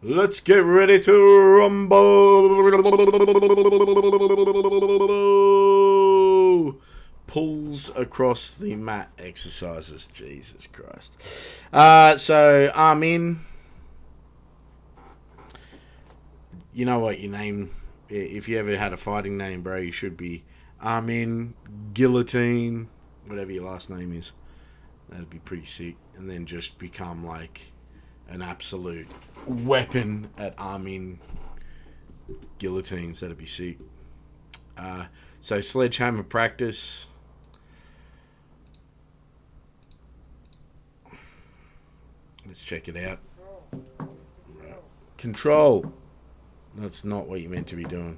Let's get ready to rumble. Pulls across the mat exercises. Jesus Christ. So I'm in. You know what your name? If you ever had a fighting name, bro, you should be Armin Guillotine, whatever your last name is. That'd be pretty sick. And then just become like an absolute weapon at Armin Guillotines. That'd be sick. So sledgehammer practice. Let's check it out. Control. That's not what you meant to be doing.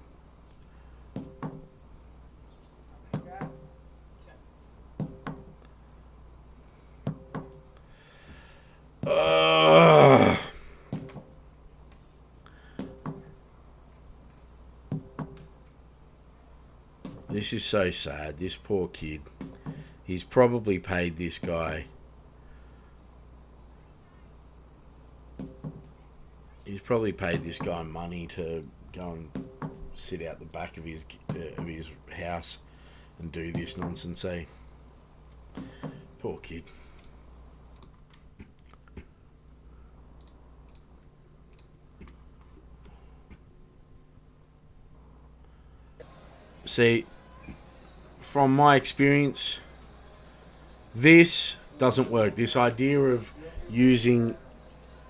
This is so sad. This poor kid. He's probably paid this guy. He's probably paid this guy money to go and sit out the back of his house and do this nonsense, eh? Poor kid. See, from my experience, this doesn't work. This idea of using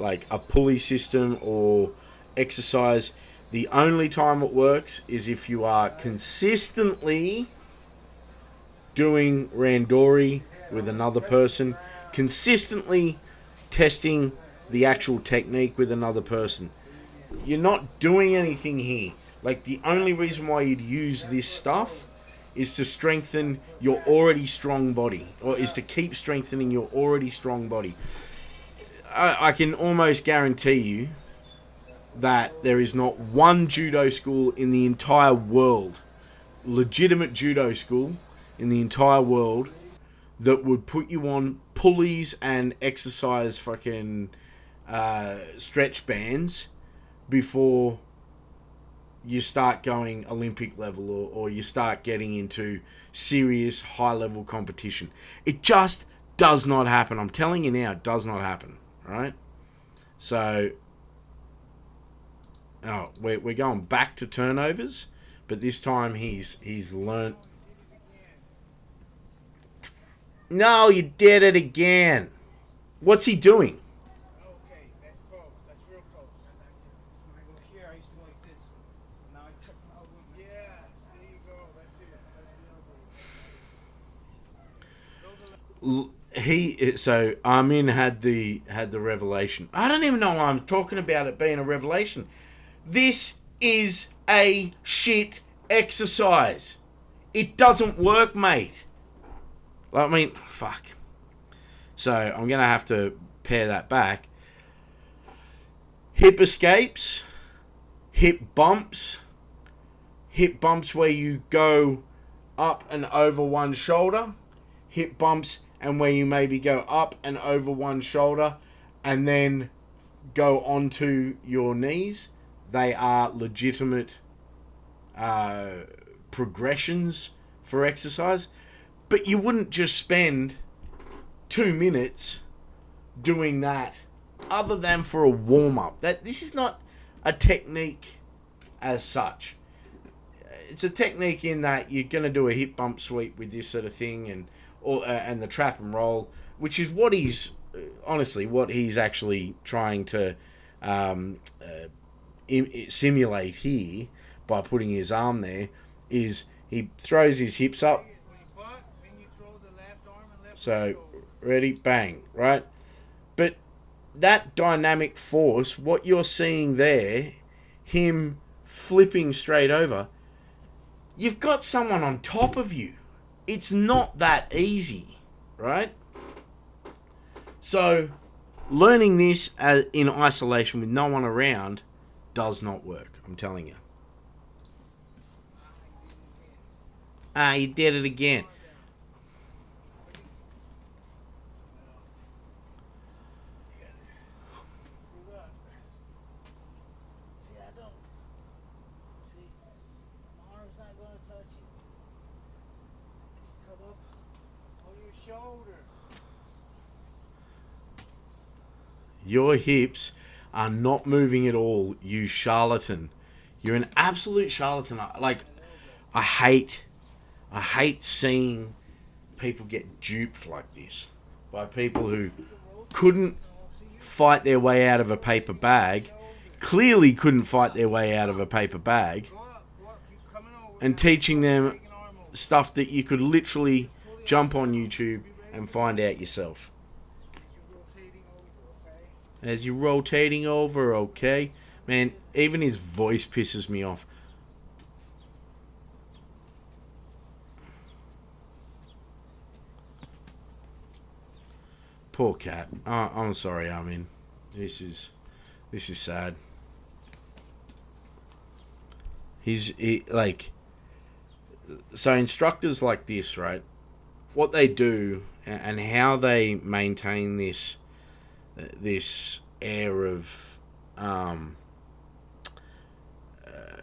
like a pulley system or exercise, the only time it works is if you are consistently doing randori with another person, consistently testing the actual technique with another person. You're not doing anything here. Like, the only reason why you'd use this stuff is to strengthen your already strong body, or is to keep strengthening your already strong body. I can almost guarantee you that there is not one judo school in the entire world, legitimate judo school in the entire world, that would put you on pulleys and exercise fucking stretch bands before you start going Olympic level, or you start getting into serious high level competition. It just does not happen. I'm telling you now, it does not happen. Right? So, we're going back to turnovers, but this time he's learnt. No, you did it again. What's he doing? Okay, that's close. That's real close. When I go here, I used to go like this. Now I took my elbow. Yes, there you go. That's it. So Armin had the revelation. I don't even know why I'm talking about it being a revelation. This is a shit exercise. It doesn't work, mate. I mean, fuck. So I'm gonna have to pare that back. Hip escapes, hip bumps where you go up and over one shoulder, hip bumps and where you maybe go up and over one shoulder and then go onto your knees. They are legitimate progressions for exercise. But you wouldn't just spend 2 minutes doing that other than for a warm-up. This is not a technique as such. It's a technique in that you're going to do a hip bump sweep with this sort of thing, and the trap and roll, which is what he's actually trying to simulate here by putting his arm there. Is he throws his hips up. So, ready, bang, right? But that dynamic force, what you're seeing there, him flipping straight over, you've got someone on top of you. It's not that easy, right? So, learning this in isolation with no one around does not work, I'm telling you. You did it again. shoulder. Your hips are not moving at all, you charlatan. You're an absolute charlatan. Like, I hate seeing people get duped like this by people who couldn't fight their way out of a paper bag, clearly couldn't fight their way out of a paper bag, and teaching them stuff that you could literally jump on YouTube and find out yourself. As you're rotating over, okay? Man, even his voice pisses me off. Poor cat. I'm sorry, I mean, this is sad. So instructors like this, right? What they do and how they maintain this air of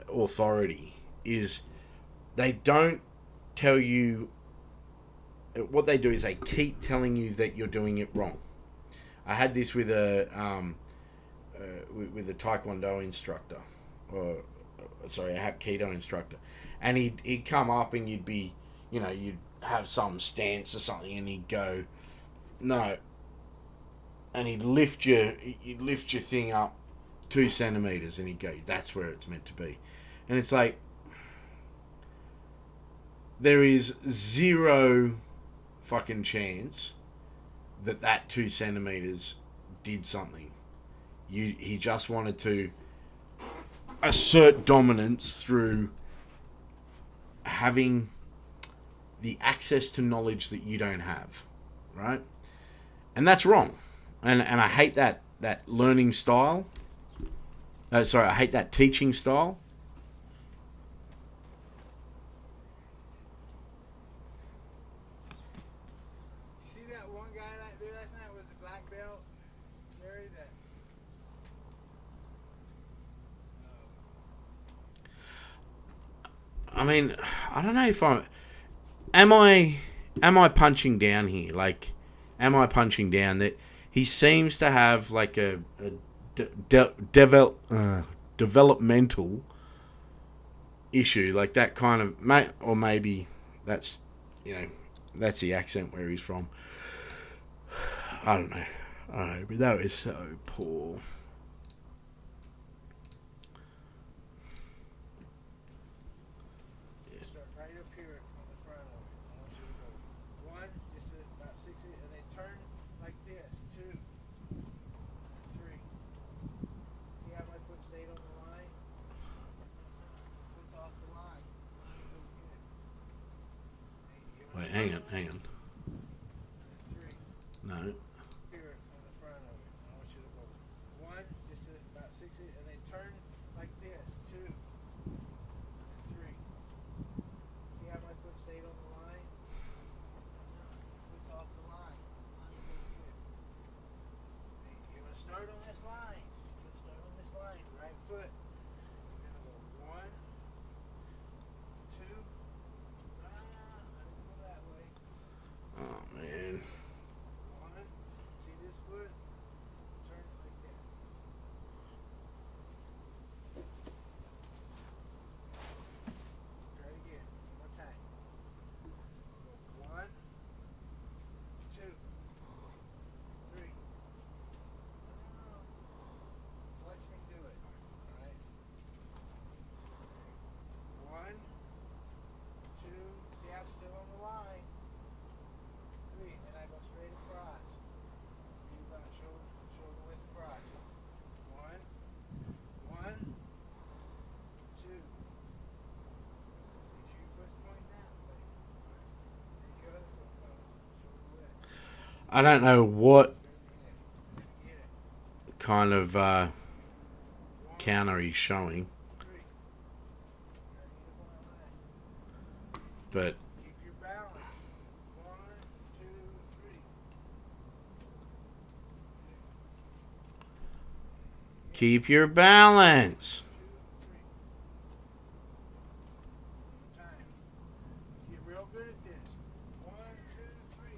authority is they don't tell you. What they do is they keep telling you that you're doing it wrong. I had this with a Taekwondo instructor, or a Hapkido instructor, and he'd come up and you'd have some stance or something, and he'd go, no, and you'd lift your thing up 2 centimeters, and he'd go, that's where it's meant to be, and it's like there is zero fucking chance that 2 centimeters did something. He just wanted to assert dominance through having the access to knowledge that you don't have, right? And that's wrong. And I hate that learning style. I hate that teaching style. See that one guy there last night was a black belt? Jerry, that. I mean, I don't know if am I punching down here? Like, am I punching down that he seems to have like a developmental issue, like that kind of, or maybe that's that's the accent where he's from. I don't know, but that was so poor. Start right up here on the front of it. I want you to go 1, just about 6 feet, and then turn like this. 2, 3. See how my foot stayed on the line? Foot's off the line. Wait, hang on. 3. No. Here on the front of it. I want you to go 1, just about 6 feet, and then turn like this. 2, 3. See how my foot stayed on the line? Foot's off the line. You're gonna start on this line. Right foot. You're gonna go 1, 2. I didn't go that way. Oh man. 1. See this foot? Turn it like that. Try it again. One more time. Go 1, 2, 3. Watch me do it. Alright? 1, 2. See, I'm still on the line. 3, and then I go straight across. You about shoulder width across. 1, 2. Make sure your foot's pointing that way. Alright? Then your other foot goes. Shoulder width. I don't know what Get it. kind of 1, counter he's showing, 3. Gotta get up on that line. but Keep your balance. 1, 2, 3. keep your balance. 2, 3. One time. Get real good at this. 1, 2, 3.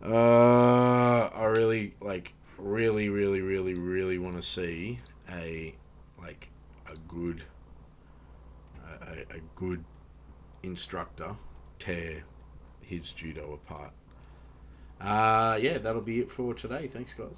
I really really want to see a like a good a good instructor tear his judo apart. Yeah, that'll be it for today. Thanks, guys.